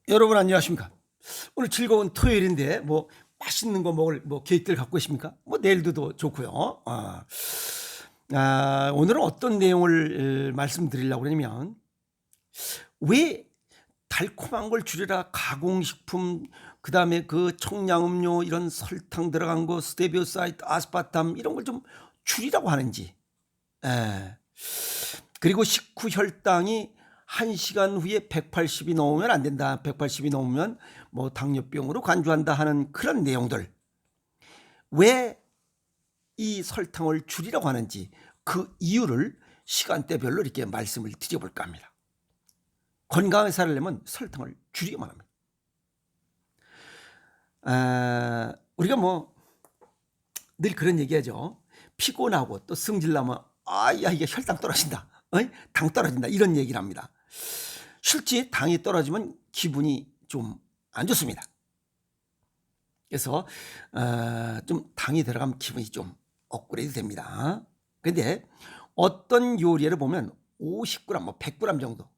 여러분 안녕하십니까? 오늘 즐거운 토요일인데 뭐 맛있는 거 먹을 계획들 갖고 계십니까? 내일도 더 좋고요. 오늘은 어떤 내용을 말씀드리려고 그러냐면 왜 달콤한 걸 줄여라 가공식품 그다음에 그 청량음료 이런 설탕 들어간 거 스테비오사이드 아스파탐 이런 걸 좀 줄이라고 하는지. 예. 그리고 식후 혈당이 1시간 후에 180이 넘으면 안 된다. 180이 넘으면 당뇨병으로 간주한다 하는 그런 내용들. 왜 이 설탕을 줄이라고 하는지 그 이유를 시간대별로 이렇게 말씀을 드려볼까 합니다. 건강하게 살려면 설탕을 줄이기만 합니다. 우리가 늘 그런 얘기하죠. 피곤하고 또 승질나면 야 이게 혈당 떨어진다. 당 떨어진다. 이런 얘기를 합니다. 실제 당이 떨어지면 기분이 좀 안 좋습니다. 그래서 좀 당이 들어가면 기분이 좀 업그레이드 됩니다. 근데 어떤 요리를 보면 50g, 100g 정도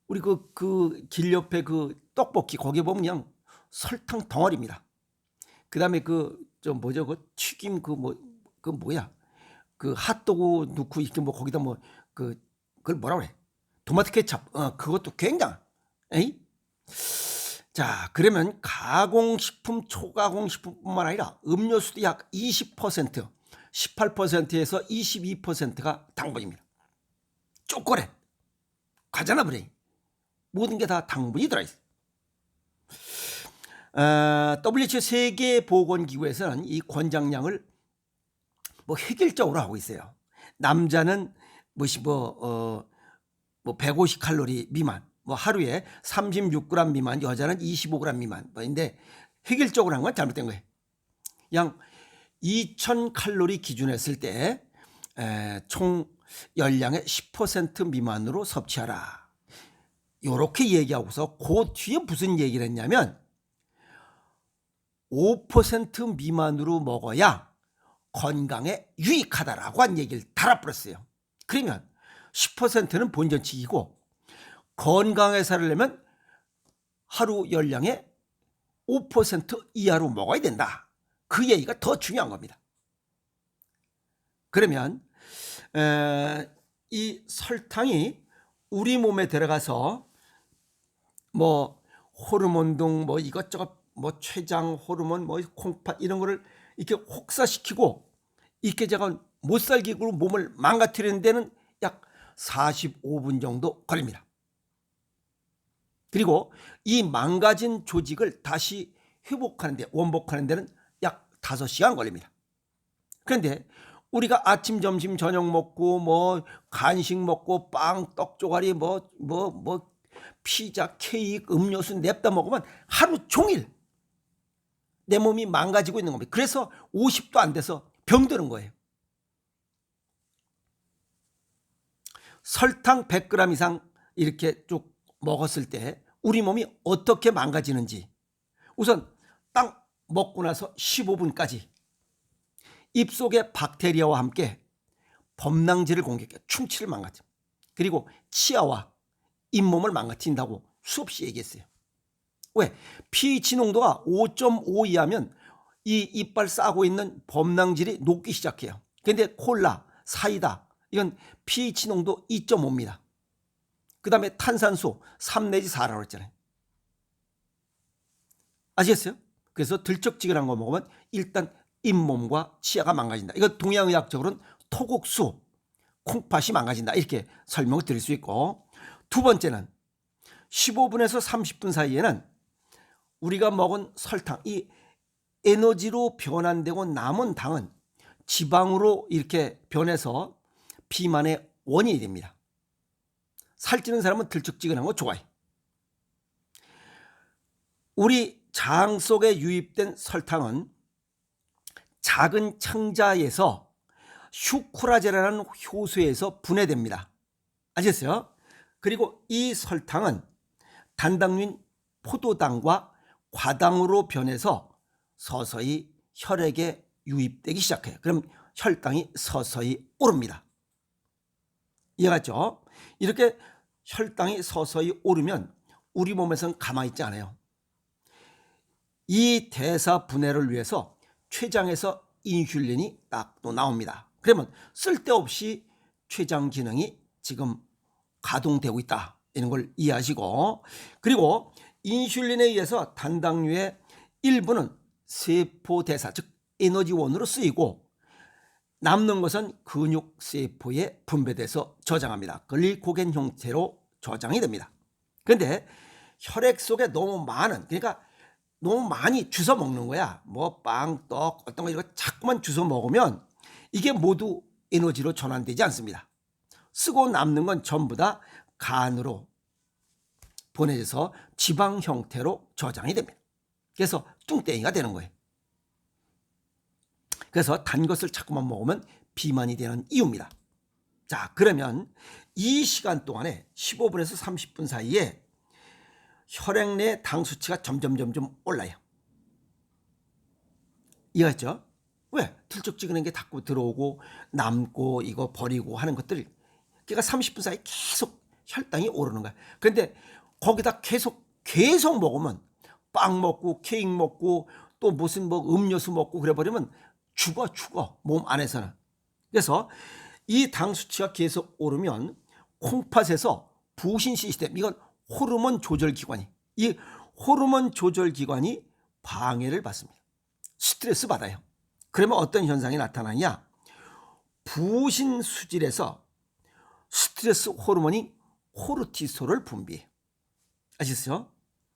우리 그 길 옆에 그 떡볶이 거기에 보면 그냥 설탕 덩어리입니다. 그 다음에 그 튀김 그 뭐야 그 핫도그 넣고 이렇게 거기다 그걸 뭐라 그래 토마토 케첩 그것도 굉장히 에이? 자 그러면 가공식품 초가공식품뿐만 아니라 음료수도 약 20% 18%에서 22%가 당분입니다. 초콜릿 과자나 브레인 모든 게 다 당분이 들어있어요. WHO 세계보건기구에서는 이 권장량을 획일적으로 하고 있어요. 남자는 150칼로리 미만, 하루에 36g 미만, 여자는 25g 미만. 인데 획일적으로 한 건 잘못된 거예요. 양 2000칼로리 기준으로 했을 때 총 열량의 10% 미만으로 섭취하라. 이렇게 얘기하고서 그 뒤에 무슨 얘기를 했냐면 5% 미만으로 먹어야 건강에 유익하다라고 한 얘기를 달아버렸어요. 그러면 10%는 본전치기고 건강에 살려면 하루 열량의 5% 이하로 먹어야 된다. 그 얘기가 더 중요한 겁니다. 그러면 이 설탕이 우리 몸에 들어가서 호르몬 등 이것저것 췌장 호르몬 콩팥 이런 거를 이렇게 혹사시키고 이렇게 제가 못살기로 몸을 망가뜨리는 데는 약 45분 정도 걸립니다. 그리고 이 망가진 조직을 다시 회복하는 데 원복하는 데는 약 5시간 걸립니다. 그런데 우리가 아침 점심 저녁 먹고 간식 먹고 빵 떡조가리 피자 케이크 음료수 냅다 먹으면 하루 종일 내 몸이 망가지고 있는 겁니다. 그래서 50도 안 돼서 병드는 거예요. 설탕 100g 이상 이렇게 쭉 먹었을 때 우리 몸이 어떻게 망가지는지 우선 딱 먹고 나서 15분까지 입속의 박테리아와 함께 범랑질을 공격해 충치를 망가뜨립니다. 그리고 치아와 잇몸을 망가뜨린다고 수없이 얘기했어요. 왜? pH 농도가 5.5 이하면 이 이빨 싸고 있는 범랑질이 녹기 시작해요. 근데 콜라, 사이다 이건 pH 농도 2.5입니다. 그 다음에 탄산수 3 내지 4라고 했잖아요. 아시겠어요? 그래서 들쩍지근한 거 먹으면 일단 잇몸과 치아가 망가진다. 이거 동양의학적으로는 토곡수, 콩팥이 망가진다. 이렇게 설명을 드릴 수 있고, 두 번째는 15분에서 30분 사이에는 우리가 먹은 설탕, 이 에너지로 변환되고 남은 당은 지방으로 이렇게 변해서 비만의 원인이 됩니다. 살찌는 사람은 들쩍지근한 거 좋아해. 우리 장 속에 유입된 설탕은 작은 창자에서 슈크라제라는 효소에서 분해됩니다. 아셨어요? 그리고 이 설탕은 단당류인 포도당과 과당으로 변해서 서서히 혈액에 유입되기 시작해요. 그럼 혈당이 서서히 오릅니다. 이해갔죠? 이렇게 혈당이 서서히 오르면 우리 몸에서는 가만히 있지 않아요. 이 대사 분해를 위해서 췌장에서 인슐린이 딱 또 나옵니다. 그러면 쓸데없이 췌장 기능이 지금 가동되고 있다, 이런 걸 이해하시고, 그리고 인슐린에 의해서 단당류의 일부는 세포 대사, 즉 에너지원으로 쓰이고 남는 것은 근육세포에 분배돼서 저장합니다. 글리코겐 형태로 저장이 됩니다. 그런데 혈액 속에 너무 많은, 그러니까 너무 많이 주워 먹는 거야. 뭐 빵, 떡, 어떤 거 이런 거 자꾸만 주워 먹으면 이게 모두 에너지로 전환되지 않습니다. 쓰고 남는 건 전부 다 간으로 보내져서 지방 형태로 저장이 됩니다. 그래서 뚱땡이가 되는 거예요. 그래서 단 것을 자꾸만 먹으면 비만이 되는 이유입니다. 자, 그러면 이 시간 동안에 15분에서 30분 사이에 혈액 내 당 수치가 점점 올라요. 이해했죠? 왜? 들쩍지근한 게 자꾸 들어오고 남고 이거 버리고 하는 것들, 그러니까 30분 사이 계속 혈당이 오르는 거야. 그런데 거기다 계속 먹으면 빵 먹고 케이크 먹고 또 무슨 뭐 음료수 먹고 그래 버리면 죽어 몸 안에서는. 그래서 이 당 수치가 계속 오르면 콩팥에서 부신 시스템, 이건 호르몬 조절 기관이, 이 호르몬 조절 기관이 방해를 받습니다. 스트레스 받아요. 그러면 어떤 현상이 나타나냐? 부신 수질에서 스트레스 호르몬이 코르티솔을 분비해. 아시겠어요?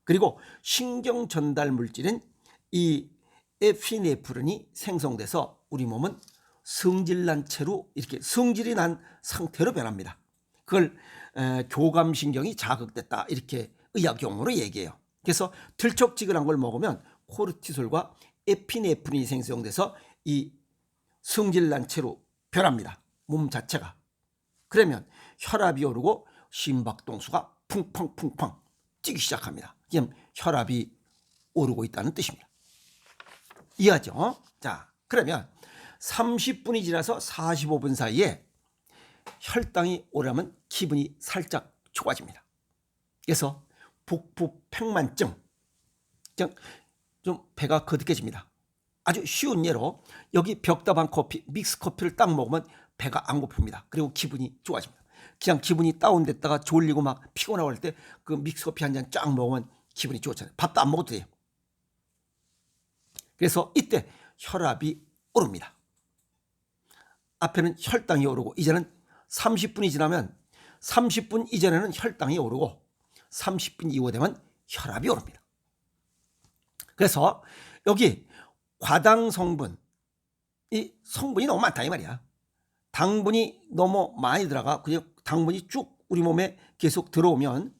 그리고 신경 전달 물질인 이 에피네프린이 생성돼서 우리 몸은 성질난 채로, 이렇게 성질이 난 상태로 변합니다. 그걸 교감신경이 자극됐다, 이렇게 의학 용어로 얘기해요. 그래서 들쩍지근한 걸 먹으면 코르티솔과 에피네프린이 생성돼서 이 성질난 채로 변합니다, 몸 자체가. 그러면 혈압이 오르고 심박동수가 쿵쾅 뛰기 시작합니다. 그럼 혈압이 오르고 있다는 뜻입니다. 이해하죠? 자, 그러면 30분이 지나서 45분 사이에 혈당이 오르면 기분이 살짝 좋아집니다. 그래서 복부팽만증, 좀 배가 거득해집니다. 아주 쉬운 예로 여기 벽다방 커피, 믹스 커피를 딱 먹으면 배가 안 고픕니다. 그리고 기분이 좋아집니다. 그냥 기분이 다운됐다가 졸리고 막 피곤하고 할 때 그 믹스 커피 한 잔 쫙 먹으면 기분이 좋잖아요. 밥도 안 먹어도 돼요. 그래서 이때 혈압이 오릅니다. 앞에는 혈당이 오르고, 이제는 30분이 지나면 30분 이전에는 혈당이 오르고 30분 이후 되면 혈압이 오릅니다. 그래서 여기 과당 성분, 이 성분이 너무 많다 이 말이야. 당분이 너무 많이 들어가, 그냥 당분이 쭉 우리 몸에 계속 들어오면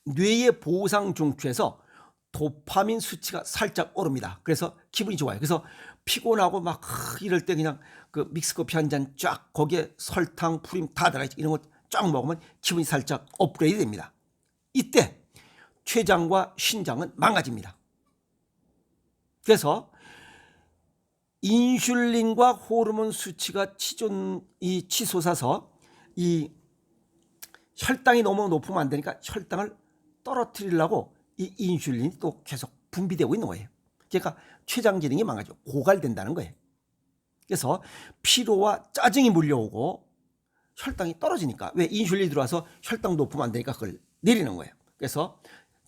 뇌의 보상 중추에서 도파민 수치가 살짝 오릅니다. 그래서 기분이 좋아요. 그래서 피곤하고 막 이럴 때 그냥 그 믹스커피 한 잔 쫙, 거기에 설탕, 프림 다 들어가 있지, 이런 거 쫙 먹으면 기분이 살짝 업그레이드 됩니다. 이때 췌장과 신장은 망가집니다. 그래서 인슐린과 호르몬 수치가 치솟아서 이 혈당이 너무 높으면 안 되니까 혈당을 떨어뜨리려고 이 인슐린이 또 계속 분비되고 있는 거예요. 그러니까 췌장 기능이 망가져 고갈된다는 거예요. 그래서 피로와 짜증이 몰려오고 혈당이 떨어지니까, 왜? 인슐린이 들어와서 혈당 높으면 안 되니까 그걸 내리는 거예요. 그래서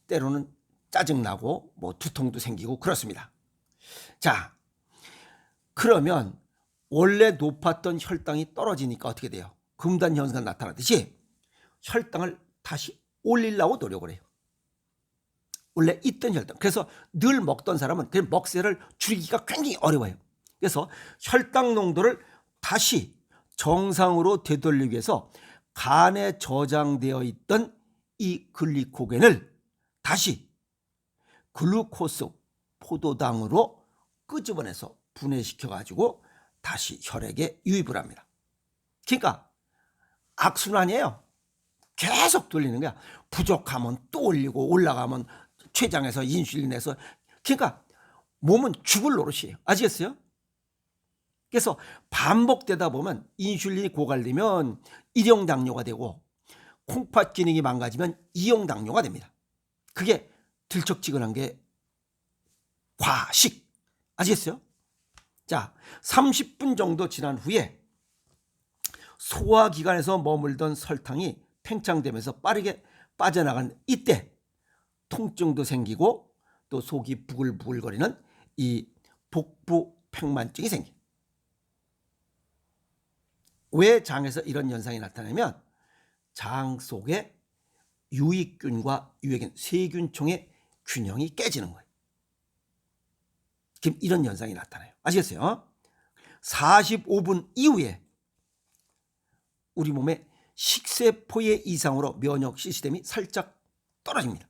때로는 짜증나고 뭐 두통도 생기고 그렇습니다. 자, 그러면 원래 높았던 혈당이 떨어지니까 어떻게 돼요? 금단 현상 나타나듯이 혈당을 다시 올리려고 노력을 해요. 원래 있던 혈당. 그래서 늘 먹던 사람은 그 먹새를 줄이기가 굉장히 어려워요. 그래서 혈당 농도를 다시 정상으로 되돌리기 위해서 간에 저장되어 있던 이 글리코겐을 다시 글루코스 포도당으로 끄집어내서 분해시켜가지고 다시 혈액에 유입을 합니다. 그러니까 악순환이에요. 계속 돌리는 거야. 부족하면 또 올리고 올라가면 췌장에서 인슐린에서, 그러니까 몸은 죽을 노릇이에요. 아시겠어요? 그래서 반복되다 보면 인슐린이 고갈되면 1형 당뇨가 되고 콩팥 기능이 망가지면 2형 당뇨가 됩니다. 그게 들쩍지근한 게 과식. 아시겠어요? 자, 30분 정도 지난 후에 소화기관에서 머물던 설탕이 팽창되면서 빠르게 빠져나간 이때 통증도 생기고 또 속이 부글부글거리는 이 복부 팽만증이 생겨. 왜 장에서 이런 현상이 나타나면 장 속에 유익균과 유해균, 세균총의 균형이 깨지는 거예요. 지금 이런 현상이 나타나요. 아시겠어요? 45분 이후에 우리 몸의 식세포의 이상으로 면역 시스템이 살짝 떨어집니다.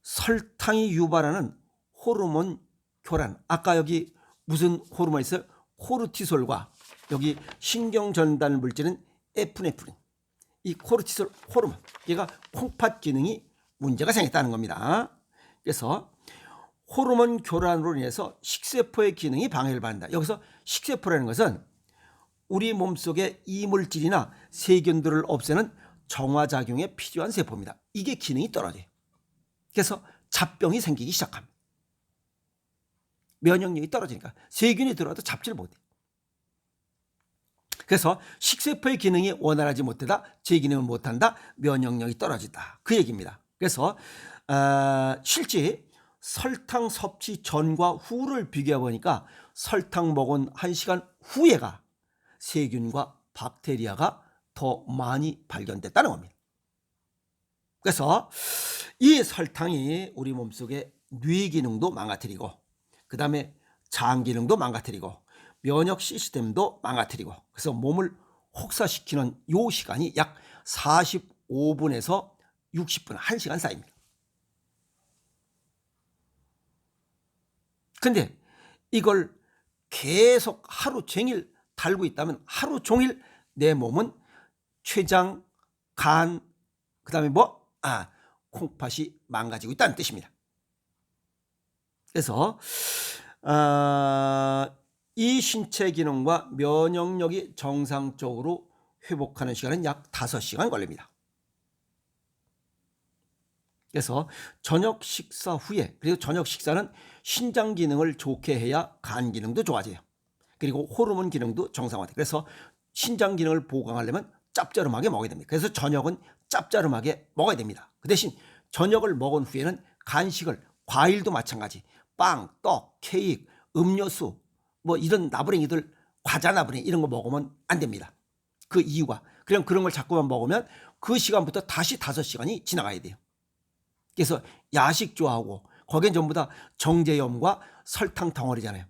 설탕이 유발하는 호르몬 교란, 아까 여기 무슨 호르몬이 있어요? 코르티솔과 여기 신경 전달 물질은 에프네프린, 이 코르티솔 호르몬, 얘가 콩팥 기능이 문제가 생겼다는 겁니다. 그래서 호르몬 교란으로 인해서 식세포의 기능이 방해를 받는다. 여기서 식세포라는 것은 우리 몸속의 이물질이나 세균들을 없애는 정화작용에 필요한 세포입니다. 이게 기능이 떨어져요. 그래서 잡병이 생기기 시작합니다. 면역력이 떨어지니까 세균이 들어와도 잡지를 못해요. 그래서 식세포의 기능이 원활하지 못하다, 제 기능을 못한다, 면역력이 떨어진다, 그 얘기입니다. 그래서 실제 설탕 섭취 전과 후를 비교해 보니까 설탕 먹은 1시간 후에가 세균과 박테리아가 더 많이 발견됐다는 겁니다. 그래서 이 설탕이 우리 몸속의 뇌 기능도 망가뜨리고, 그 다음에 장 기능도 망가뜨리고, 면역 시스템도 망가뜨리고, 그래서 몸을 혹사시키는 요 시간이 약 45분에서 60분, 1시간 사이입니다. 근데 이걸 계속 하루 종일 달고 있다면 하루 종일 내 몸은 췌장, 간, 그 다음에 콩팥이 망가지고 있다는 뜻입니다. 그래서 이 신체 기능과 면역력이 정상적으로 회복하는 시간은 약 5시간 걸립니다. 그래서 저녁 식사 후에, 그리고 저녁 식사는 신장 기능을 좋게 해야 간 기능도 좋아져요. 그리고 호르몬 기능도 정상화돼요. 그래서 신장 기능을 보강하려면 짭짤하게 먹어야 됩니다. 그래서 저녁은 짭짤하게 먹어야 됩니다. 그 대신 저녁을 먹은 후에는 간식을, 과일도 마찬가지, 빵, 떡, 케이크, 음료수, 이런 나부랭이들, 과자 나부랭이 이런 거 먹으면 안 됩니다. 그 이유가 그냥 그런 걸 자꾸만 먹으면 그 시간부터 다시 5시간이 지나가야 돼요. 그래서 야식 좋아하고 거기엔 전부 다 정제염과 설탕 덩어리잖아요.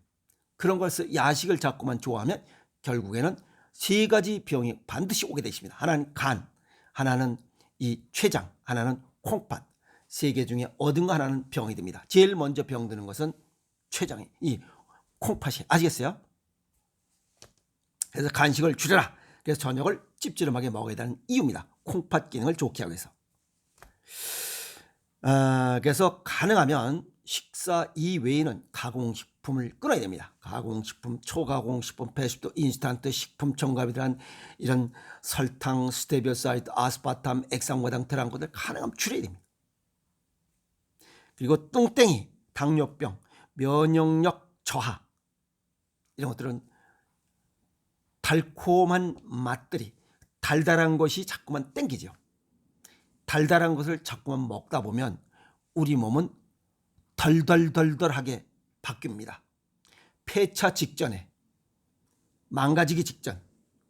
그런 것을 야식을 자꾸만 좋아하면 결국에는 3가지 병이 반드시 오게 되십니다. 하나는 간, 하나는 이 췌장, 하나는 콩팥. 3개 중에 어딘 가 하나는 병이 듭니다. 제일 먼저 병드는 것은 췌장이, 이 콩팥이. 아시겠어요? 그래서 간식을 줄여라. 그래서 저녁을 찝찝하게 먹어야 되는 이유입니다. 콩팥 기능을 좋게 하기 위해서. 그래서 가능하면 식사 이외에는 가공식품을 끊어야 됩니다. 가공식품, 초가공식품, 배식도, 인스턴트 식품, 첨가물이란 이런 설탕, 스테비오사이드, 아스파탐, 액상과당, 트랑크들 가능하면 줄여야 됩니다. 그리고 뚱땡이, 당뇨병, 면역력 저하, 이런 것들은 달콤한 맛들이, 달달한 것이 자꾸만 땡기죠. 달달한 것을 자꾸만 먹다 보면 우리 몸은 덜덜덜덜하게 바뀝니다. 폐차 직전에, 망가지기 직전,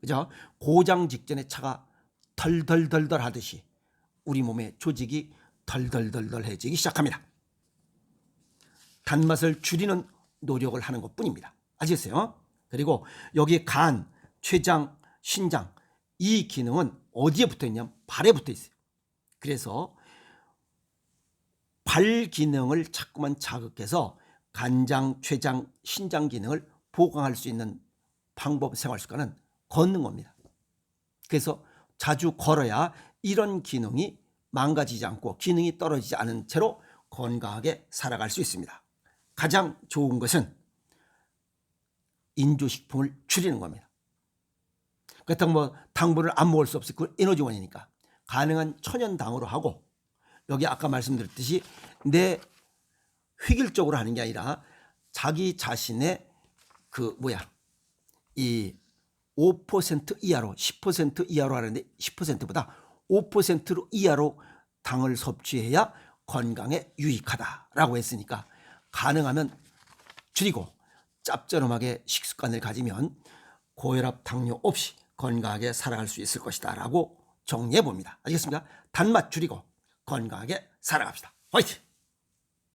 그죠? 고장 직전에 차가 덜덜덜덜 하듯이 우리 몸의 조직이 덜덜덜덜해지기 시작합니다. 단맛을 줄이는 노력을 하는 것뿐입니다. 아시겠어요? 그리고 여기 간, 췌장, 신장, 이 기능은 어디에 붙어 있냐면 발에 붙어 있어요. 그래서 발 기능을 자꾸만 자극해서 간장, 췌장, 신장 기능을 보강할 수 있는 방법, 생활습관은 걷는 겁니다. 그래서 자주 걸어야 이런 기능이 망가지지 않고 기능이 떨어지지 않은 채로 건강하게 살아갈 수 있습니다. 가장 좋은 것은 인조식품을 줄이는 겁니다. 그렇다고 당분을 안 먹을 수 없어요. 그건 에너지원이니까. 가능한 천연당으로 하고, 여기 아까 말씀드렸듯이 내 획일적으로 하는 게 아니라 자기 자신의 이 5% 이하로 10% 이하로 하는데 10%보다 5% 이하로 당을 섭취해야 건강에 유익하다라고 했으니까 가능하면 줄이고 짭조름하게 식습관을 가지면 고혈압, 당뇨 없이 건강하게 살아갈 수 있을 것이다 라고 정리해 봅니다. 알겠습니까? 단맛 줄이고 건강하게 살아갑시다. 화이팅!